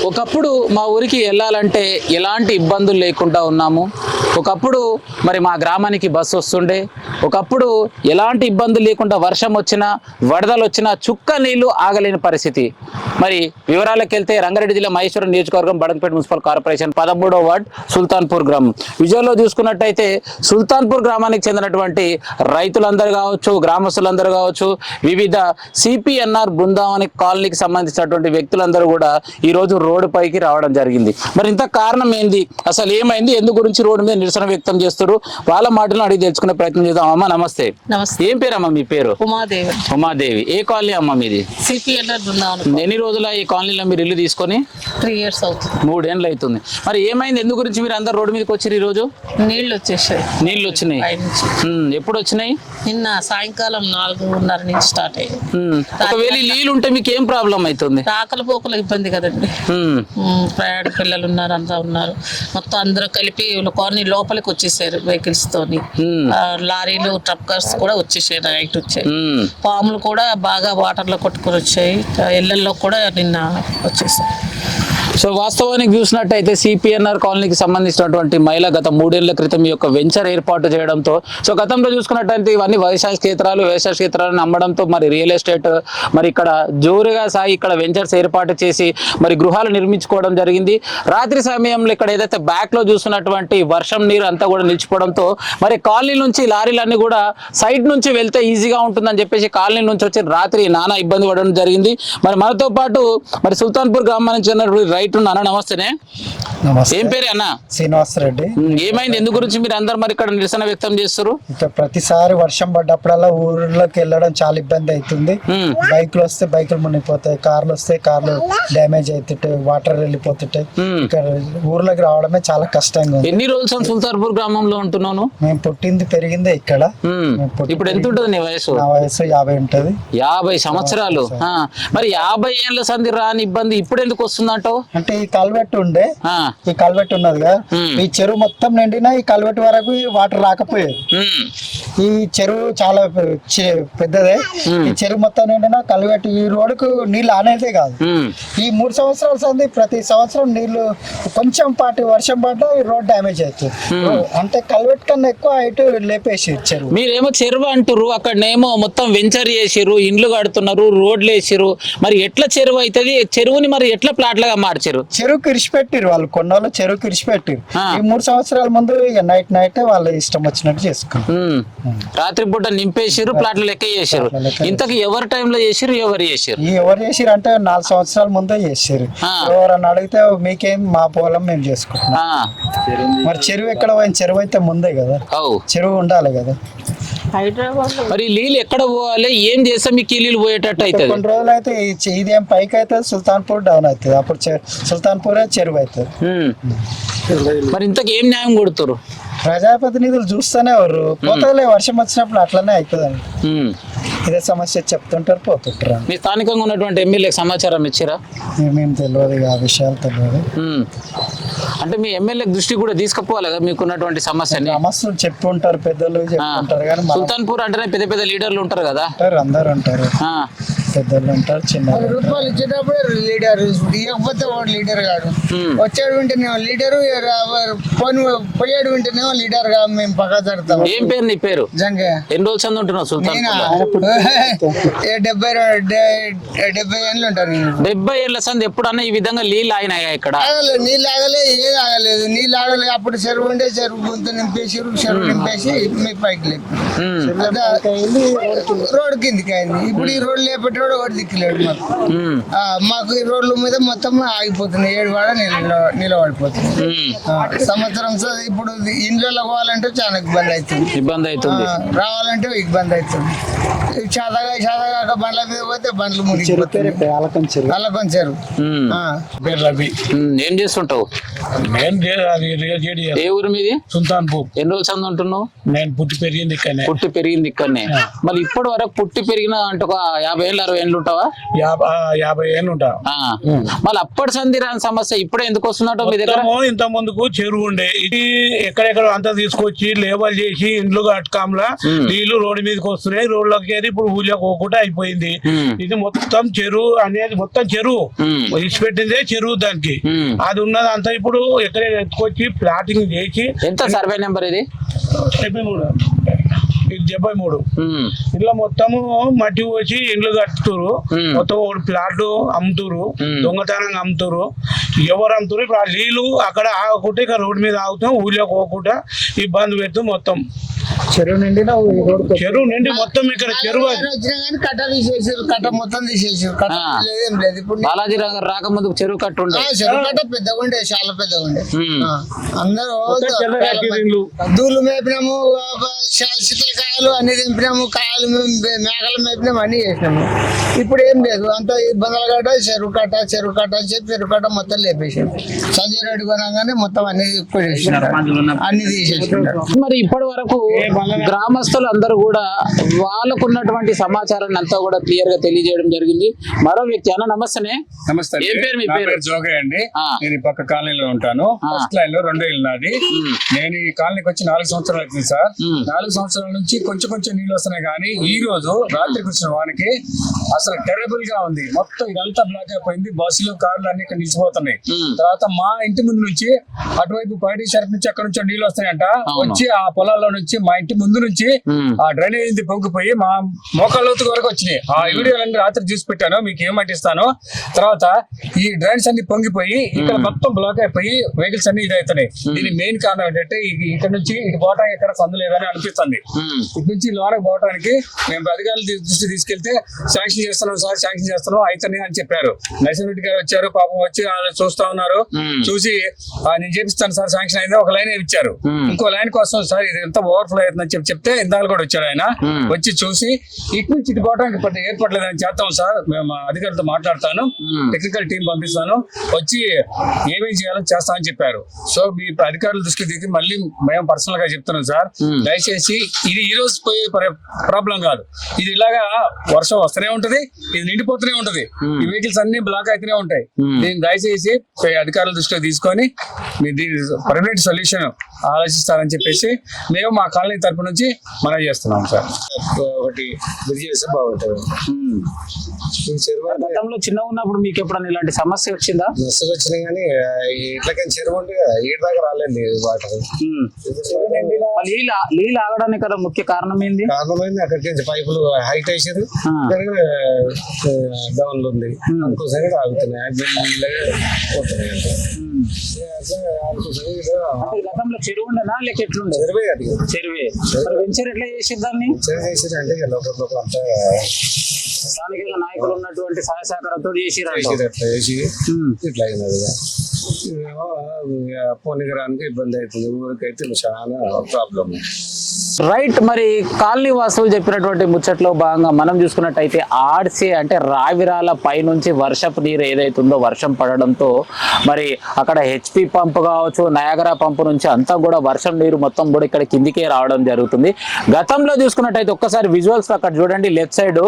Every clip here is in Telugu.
ఒకప్పుడు మా ఊరికి వెళ్ళాలంటే ఎలాంటి ఇబ్బందులు లేకుండా ఉన్నాము. ఒకప్పుడు మరి మా గ్రామానికి బస్సు వస్తుండే. ఒకప్పుడు ఎలాంటి ఇబ్బందులు లేకుండా వర్షం వచ్చినా వరదలు వచ్చినా చుక్క నీళ్లు ఆగలేని పరిస్థితి. మరి వివరాలకు వెళ్తే రంగారెడ్డి జిల్లా మహేశ్వరం నియోజకవర్గం బడంగపేట మున్సిపల్ కార్పొరేషన్ 13వ వార్డ్ సుల్తాన్పూర్ గ్రామం. విజయంలో చూసుకున్నట్టయితే సుల్తాన్పూర్ గ్రామానికి చెందినటువంటి రైతులందరూ కావచ్చు, గ్రామస్తులందరూ కావచ్చు, వివిధ సిపిఎన్ఆర్ బృందావని కాలనీకి సంబంధించినటువంటి వ్యక్తులందరూ కూడా ఈ రోజు రోడ్డు పైకి రావడం జరిగింది. మరి ఇంత కారణం ఏంది, అసలు ఏమైంది, ఎందు గురించి రోడ్డు మీద నిరసన వ్యక్తం చేస్తారు, వాళ్ళ మాటలను అడిగి తెలుసుకునే ప్రయత్నం చేద్దాం. అమ్మ నమస్తే. నమస్తే. ఏం పేరు అమ్మ మీ పేరు? ఉమాదేవి. ఉమాదేవి. ఏ కాలనీ అమ్మ మీది? సిపిఎన్ఆర్ బృందావనం. ఎన్ని రోజుల ఈ కాలనీలో మీరు ఇల్లు తీసుకొని? 3 years అవుతుంది. 3 ఏళ్ళు అవుతుంది. మరి ఏమైంది, ఎందు గురించి మీరు అందరు రోడ్డు మీదకి వచ్చారు ఈ రోజు? నీళ్లు వచ్చేసాయి. నీళ్ళు వచ్చినాయి. ఎప్పుడు వచ్చినాయి? నిన్న సాయంకాలం 4:30 నుంచి స్టార్ట్ అయ్యాయి. ఒకవేళ నీళ్ళు ఉంటే మీకు ఏం ప్రాబ్లం అవుతుంది? ఆకలి పోకల ఇబ్బంది కదండి. ప్రయాణ పిల్లలు ఉన్నారు, అంతా ఉన్నారు, మొత్తం అందరూ కలిపి కాలనీ లోపలికి వచ్చేసారు వెహికల్స్ తోని. లారీలు, ట్రక్కర్స్ కూడా వచ్చేసాయి, నైట్ వచ్చాయి. పాములు కూడా బాగా వాటర్ లో కొట్టుకొని వచ్చాయి, ఇళ్లలో కూడా నిన్న వచ్చేసాయి. సో వాస్తవానికి చూసినట్టయితే సిపిఎన్ఆర్ కాలనీకి సంబంధించినటువంటి మహిళ గత 3 ఏళ్ల క్రితం ఈ యొక్క వెంచర్ ఏర్పాటు చేయడంతో, సో గతంలో చూసుకున్నట్టయితే ఇవన్నీ వ్యవసాయ క్షేత్రాలను అమ్మడంతో మరి రియల్ ఎస్టేట్ మరి ఇక్కడ జోరుగా సాగి ఇక్కడ వెంచర్స్ ఏర్పాటు చేసి మరి గృహాలు నిర్మించుకోవడం జరిగింది. రాత్రి సమయంలో ఇక్కడ ఏదైతే బ్యాక్ లో చూస్తున్నటువంటి వర్షం నీరు అంతా కూడా నిలిచిపోవడంతో మరి కాలనీ నుంచి లారీలన్నీ కూడా సైడ్ నుంచి వెళ్తే ఈజీగా ఉంటుందని చెప్పేసి కాలనీ నుంచి వచ్చి రాత్రి నానా ఇబ్బంది పడడం జరిగింది. మరి మనతో పాటు మరి సుల్తాన్పూర్ గ్రామానికి చెందిన రైట్ అన్న. నమస్తేనే. ఏం పేరు అన్న? శ్రీనివాస్ రెడ్డి. ఏమైంది, ఎందు గురించి మీరు అందరు మరి ఇక్కడ నిరసన వ్యక్తం చేస్తారు? ప్రతిసారి వర్షం పడ్డప్పుడల్లా ఊర్లోకి వెళ్ళడం చాలా ఇబ్బంది అవుతుంది. బైక్లు వస్తే బైకులు మునిగిపోతాయి, కార్లు వస్తే కార్లు డ్యామేజ్ అవుతుంటాయి, వాటర్ వెళ్ళిపోతుంటాయి. ఇక్కడ ఊర్లోకి రావడమే చాలా కష్టంగా ఉంది. ఎన్ని రోజులు సుల్తాన్పూర్ గ్రామంలో ఉంటున్నాను? మేము పుట్టింది పెరిగింది ఇక్కడ. ఇప్పుడు ఎంత ఉంటుంది నీ వయసు? నా వయసు 50 ఉంటది. 50 సంవత్సరాలు. మరి 50 ఏళ్ళ సంధి రాని ఇబ్బంది ఇప్పుడు ఎందుకు వస్తుందంటావు? అంటే ఈ కల్వెట్టు ఉండే, ఈ కల్వెట్టు ఉన్నదిగా, ఈ చెరువు మొత్తం నిండినా ఈ కల్వెట్టు వరకు వాటర్ రాకపోయేది. ఈ చెరువు చాలా పెద్దదే. ఈ చెరువు మొత్తం నిండినా కల్వెట్టు ఈ రోడ్డుకు నీళ్ళు ఆనేదే కాదు. ఈ 3 సంవత్సరాల సంది ప్రతి సంవత్సరం నీళ్లు కొంచెం పాటి వర్షం పడ్డా ఈ రోడ్ డ్యామేజ్ అవుతుంది. అంటే కల్వెట్ కన్నా ఎక్కువ హైట్ లేపేసి చెరువు. మీరేమో చెరువు అంటారు, అక్కడనేమో మొత్తం వెంచర్ చేసిర్రు, ఇండ్లు కడుతున్నారు, రోడ్లు వేసిర్రు. మరి ఎట్లా చెరువు అవుతుంది? చెరువుని మరి ఎట్లా ప్లాట్ లాగా మార్చారు? చెరువుకి ఇరిచిపెట్టిరు వాళ్ళు, కొన్నోళ్ళు చెరువుకి ఇరిచిపెట్టిరు. ఈ 3 సంవత్సరాల ముందు ఇక నైట్ వాళ్ళ ఇష్టం వచ్చినట్టు చేసుకున్నారు. రాత్రిపూట నింపేసారు, ప్లాట్లు లెక్క చేసారు. ఇంతకు ఎవరి టైంలో చేసారు, ఎవరు చేసారు? ఎవరు చేసిరు అంటే 4 సంవత్సరాల ముందే చేసారు. ఎవరన్నా అడిగితే మీకేం, మా పొలం మేము చేసుకుంటున్నాం. మరి చెరువు ఎక్కడ పోయింది? చెరువు అయితే ముందే కదా, చెరువు ఉండాలి కదా. మరి నీళ్ళు ఎక్కడ పోవాలి, ఏం చేస్తే మీకు ఈ నీళ్ళు పోయేటట్టు అవుతుంది? కొన్ని రోజులు అయితే ఇదేం పైకి అయితే సుల్తాన్పూర్ డౌన్ అవుతుంది, అప్పుడు సుల్తాన్పూర్ చెరువు అవుతుంది. మరి ఇంతకు ఏం న్యాయం కొడుతారు? ప్రజాప్రతినిధులు చూస్తూనే ఎవరు పోతలే, వర్షం వచ్చినప్పుడు అట్లనే అవుతుందండి. ఇదే సమస్య చెప్తుంటారు, పోతుంటారు. మీ స్థానికంగా ఉన్నటువంటి ఎమ్మెల్యేకి సమాచారం ఇచ్చారా? మేము తెలియదు, ఆ విషయాలు తెలియదు. అంటే మీ ఎమ్మెల్యే దృష్టి కూడా తీసుకుపోవాలి కదా మీకున్నటువంటి సమస్యని. సమస్యలు చెప్పుంటారు, పెద్దలు చెప్పుకుంటారు. కానీ సుల్తాన్పూర్ అంటేనే పెద్ద పెద్ద లీడర్లు ఉంటారు కదా. అందరు ఉంటారు, పెద్దలు ఉంటారు, చిన్న రూపాయలు ఇచ్చేటప్పుడు లీడర్ ఇవ్వకపోతే వాడు లీడర్ కాదు. వచ్చాడు వింటేనే లీడరు, పోయాడు వింటేనేమో లీడర్ గా మేము పక్క జరుగుతాం. ఏం పేరు నీ పేరు? జంగే. ఎన్ని రోజులు చందు ఉంటున్నావు సుల్తాన్పూర్? 70 ఏళ్ళు ఉంటారు. 70 ఏళ్ళ సంది ఎప్పుడన్నా ఈ విధంగా నీళ్ళు ఆగినాయా ఇక్కడ? నీళ్ళు ఆగలే, ఏది ఆగలేదు. నీళ్ళు ఆగలేదు. అప్పుడు చెరువు ఉంటే చెరువు గుంత నింపేసి, చెరువు నింపేసి మీ పైకి లేపు రోడ్డు కిందికి అయింది. ఇప్పుడు ఈ రోడ్డు లేపేటోడు ఒకటి దిక్కులేడు మాకు. ఈ రోడ్ల మీద మొత్తం ఆగిపోతుంది, 7 వాడ నిలబడిపోతుంది. సంవత్సరం ఇప్పుడు ఇండ్లలో పోవాలంటే చాలా ఇబ్బంది అవుతుంది, రావాలంటే ఇబ్బంది అవుతుంది. చాదగాక బండ్ల మీద పోతే బండ్లు మునిగిపోతాయి. అల్లకొంచెరు పేరు రవి. ఏం చేస్తుంటావు? ఏ ఊరు మీది? సుల్తాన్పూర్. ఎన్ని రోజులు చందు ఉంటున్నావు? నేను పుట్టి పెరిగింది ఇక్కడనే. పుట్టి పెరిగింది ఇక్కడనే. మళ్ళీ ఇప్పటి వరకు పుట్టి పెరిగిన అంటే ఒక 50 ఏళ్ళు 60 ఏళ్ళు ఉంటావా? 50 ఏళ్ళు ఉంటా. మళ్ళీ అప్పటి సంధి రాని సమస్య ఇప్పుడే ఎందుకు వస్తున్నట్టు మీ దగ్గర? ఇంత ముందుకు చెరువు ఉండే, ఇది ఎక్కడెక్కడ అంతా తీసుకొచ్చి లేబల్ చేసి ఇండ్లు కట్టకంలా నీళ్లు రోడ్డు మీదకి వస్తున్నాయి. రోడ్లోకి ఇప్పుడు ఊళ్ళో పోకుండా అయిపోయింది. ఇది మొత్తం చెరువు అనేది మొత్తం చెరువు ఇచ్చిపెట్టిందే చెరువు. దానికి అది ఉన్నది అంతా ఇప్పుడు ఎక్కడ ఎత్తుకొచ్చి ప్లాటింగ్ చేసి. ఎంత సర్వే నెంబర్ ఇది? 73. ఇట్లా మొత్తము మట్టి పోసి ఇండ్లు కట్టుతురు. మొత్తం ఒకటి ప్లాట్ అమ్ముతురు, దొంగతనంగా అమ్ముతురు. ఎవరు అమ్ముతురు? ఇప్పుడు ఆ నీళ్లు అక్కడ ఆగకుండా ఇక రోడ్డు మీద ఆగుతాం, ఊళ్ళో పోకుండా ఇబ్బంది పెడుతూ మొత్తం చెరువు నిండి చెరువు నిండి మొత్తం ఇక్కడ చెరువు వచ్చినా కానీ కట్ట తీసేసారు, కట్ట మొత్తం తీసేసారు. కట్ట ఏం లేదు ఇప్పుడు. బాలాజీ రాకముందు చెరువు కట్టు ఉండే, చెరువు కట్ట పెద్దగా ఉండే, చాలా పెద్దగా ఉండే. అందరూ దూళ్ళు మేపినాము, శీతలకాయలు అన్ని తెంపినాము, కాయలు మేకలు మేపినాము, అన్ని చేసినాము. ఇప్పుడు ఏం లేదు, అంత ఇబ్బందులు కట్ట చెరువు కట్ట అని చెప్పి చెరువు కట్ట మొత్తం లేపేసారు. సంజయ్ రెడ్డి కొనగానే మొత్తం అన్ని కొట్టేసినారు, అన్ని తీసేసినారు. మరి ఇప్పటి వరకు గ్రామస్తులు అందరూ కూడా వాళ్ళకున్నటువంటి సమాచారాన్ని అంతా కూడా క్లియర్ గా తెలియజేయడం జరిగింది. మరో వ్యక్తి అన్న నమస్తే. నమస్తే. ఏం పేరు? మీ పేరు? జోగయ్య అండి. నేను ఈ పక్క కాలనీలో ఉంటాను. ఫస్ట్ లైన్ లో 2 ఇల్లు నాది. నేను ఈ కాలనీకి వచ్చి 4 సంవత్సరాలు అవుతుంది సార్. 4 సంవత్సరాల నుంచి కొంచెం నీళ్ళు వస్తున్నాయి, కానీ ఈ రోజు రాత్రికి వచ్చిన వానికి అసలు టెరబుల్ గా ఉంది. మొత్తం ఇదంతా బ్లాక్ అయిపోయింది. బస్సులు కార్లు అన్ని ఇక్కడ నిలిచిపోతున్నాయి. తర్వాత మా ఇంటి ముందు నుంచి అటువైపు పైడి షరఫ్ నుంచి అక్కడ నుంచి నీళ్ళు వస్తాయంట. వచ్చి ఆ పొలాల్లో నుంచి మా ఇంటి ముందు నుంచి ఆ డ్రైనేజ్ పొంగిపోయి మా మోకాళ్ళ లోతు వరకు వచ్చినాయి. ఆ వీడియోలన్నీ రాత్రి చూసి పెట్టాను, మీకు ఏమంటిస్తాను. తర్వాత ఈ డ్రైన్స్ అన్ని పొంగిపోయి ఇక్కడ మొత్తం బ్లాక్ అయిపోయి వెహికల్స్ అన్ని ఇదవుతున్నాయి. దీని మెయిన్ కారణం ఏంటంటే ఇక్కడ నుంచి ఇటు పోవటానికి ఎక్కడ సందు లేదని అనిపిస్తుంది. ఇటు నుంచి లోనకు పోవడానికి మేము అధికారుల దృష్టి తీసుకెళ్తే శాంక్షన్ చేస్తున్నాం సార్, శాంక్షన్ చేస్తున్నాం అయితేనే అని చెప్పారు. నరసింహరెడ్డి గారు వచ్చారు, పాపం వచ్చి చూస్తా ఉన్నారు. చూసి నేను చేపిస్తాను సార్, శాంక్షన్ అయింది, ఒక లైన్ ఇచ్చారు. ఇంకో లైన్ కోసం సార్ ఇది ఎంత ఓవర్ఫ్లో అవుతుందని చెప్తే ఇందాక కూడా వచ్చాడు ఆయన. వచ్చి చూసి ఇటు నుంచి ఇటు పోవడానికి పెద్ద ఏర్పడలేదని చేస్తాం సార్, మేము అధికారులతో మాట్లాడతాను, టెక్నికల్ టీం పంపిస్తాను, వచ్చి ఏమేమి చేయాలో చేస్తామని చెప్పారు. సో మీ అధికారుల దృష్టికి దిగి మళ్ళీ మేము పర్సనల్ గా చెప్తున్నాం సార్, దయచేసి ఇది ఈ రోజు పోయే ప్రాబ్లం కాదు. ఇది ఇలాగా వర్షం వస్తూనే ఉంటది, ఇది నిండిపోతూనే ఉంటది, ఈ వెహికల్స్ అన్ని బ్లాక్ అయితేనే ఉంటాయి. దీన్ని దయచేసి అధికారుల దృష్టిలో తీసుకొని మీరు దీని పర్మనెంట్ సొల్యూషన్ ఆలోచిస్తారని చెప్పేసి మేము మా కాలనీ తరపు నుంచి మనం చేస్తున్నాం సార్. ఒకటి బ్రిడ్జ్ చేస్తే బాగుంటుంది. గతంలో చిన్న ఉన్నప్పుడు మీకు ఎప్పుడన్నా ఇలాంటి సమస్య వచ్చిందా? మెస్సేజ్ వచ్చినాయి కానీ ఇట్లకైనా చెరువు ఉంటే ఈడ దాకా రాలేదు వాటర్. నీళ్ళు ఆగడానికి కదా ముఖ్య కారణం ఏంది? కారణమైంది అక్కడికి నుంచి పైపులు హైట్ వేసారు, డౌన్ లో ఉంది, అనుకోసరి ఆగుతున్నాయి. గతంలో చెరువు ఉండనా లేక ఎట్లుండే? చెరువే. వెంచర్ ఎట్లా చేసేది దాన్ని? అంటే లోపల అంతా స్థానిక నాయకులు ఉన్నటువంటి సహాయ సహకారంతో చేసి ఇట్లా అయినది. పోనీకి ఇబ్బంది అవుతుంది, ఊరికైతే చాలా ప్రాబ్లం. రైట్. మరి కాలనీ వాసులు చెప్పినటువంటి ముచ్చట్లో భాగంగా మనం చూసుకున్నట్టయితే ఆర్సే అంటే రావిరాల పైనుంచి వర్షపు నీరు ఏదైతుందో వర్షం పడడంతో మరి అక్కడ హెచ్పి పంప్ కావచ్చు, నయాగరా పంపు నుంచి అంతా కూడా వర్షం నీరు మొత్తం కూడా ఇక్కడ కిందికే రావడం జరుగుతుంది. గతంలో చూసుకున్నట్టయితే ఒక్కసారి విజువల్స్ అక్కడ చూడండి, లెఫ్ట్ సైడ్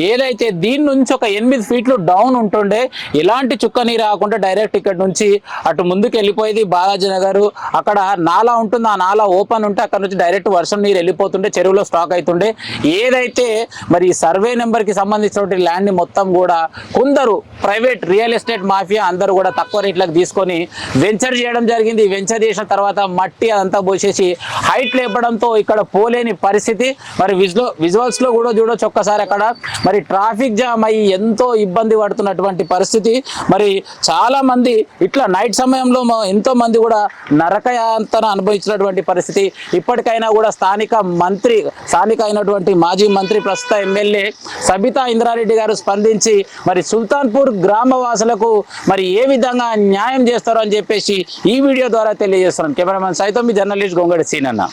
ఏదైతే దీని నుంచి ఒక 8 ఫీట్లు డౌన్ ఉంటుండే, ఎలాంటి చుక్క నీరు రాకుండా డైరెక్ట్ ఇక్కడ నుంచి అటు ముందుకు వెళ్ళిపోయేది బాలాజీ నగర్. అక్కడ నాలా ఉంటుంది, ఆ నాలా ఓపెన్ ఉంటే అక్కడ నుంచి డైరెక్ట్ వర్షం నీరు వెళ్ళిపోతుండే, చెరువులో స్టాక్ అవుతుండే. ఏదైతే మరి సర్వే నెంబర్ కి సంబంధించినటువంటి ల్యాండ్ ని మొత్తం కూడా కొందరు ప్రైవేట్ రియల్ ఎస్టేట్ మాఫియా అందరూ కూడా తక్కువ రేట్లకు తీసుకొని వెంచర్ చేయడం జరిగింది. వెంచర్ చేసిన తర్వాత మట్టి అదంతా పోసేసి హైట్ లేపడంతో ఇక్కడ పోలేని పరిస్థితి. మరి విజువల్స్ లో కూడా చూడొచ్చు ఒక్కసారి, అక్కడ మరి ట్రాఫిక్ జామ్ అయ్యి ఎంతో ఇబ్బంది పడుతున్నటువంటి పరిస్థితి. మరి చాలా మంది ఇట్లా నైట్ సమయంలో ఎంతో మంది కూడా నరకయాతన అనుభవించినటువంటి పరిస్థితి. ఇప్పటికైనా కూడా స్థానిక అయినటువంటి మాజీ మంత్రి ప్రస్తుత ఎమ్మెల్యే సబితా ఇంద్రారెడ్డి గారు స్పందించి మరి సుల్తాన్పూర్ గ్రామవాసులకు మరి ఏ విధంగా న్యాయం చేస్తారో అని చెప్పేసి ఈ వీడియో ద్వారా తెలియజేస్తున్నాం. కెమెరామెన్ సైతం మీ జర్నలిస్ట్ గొంగడి సీనన్న.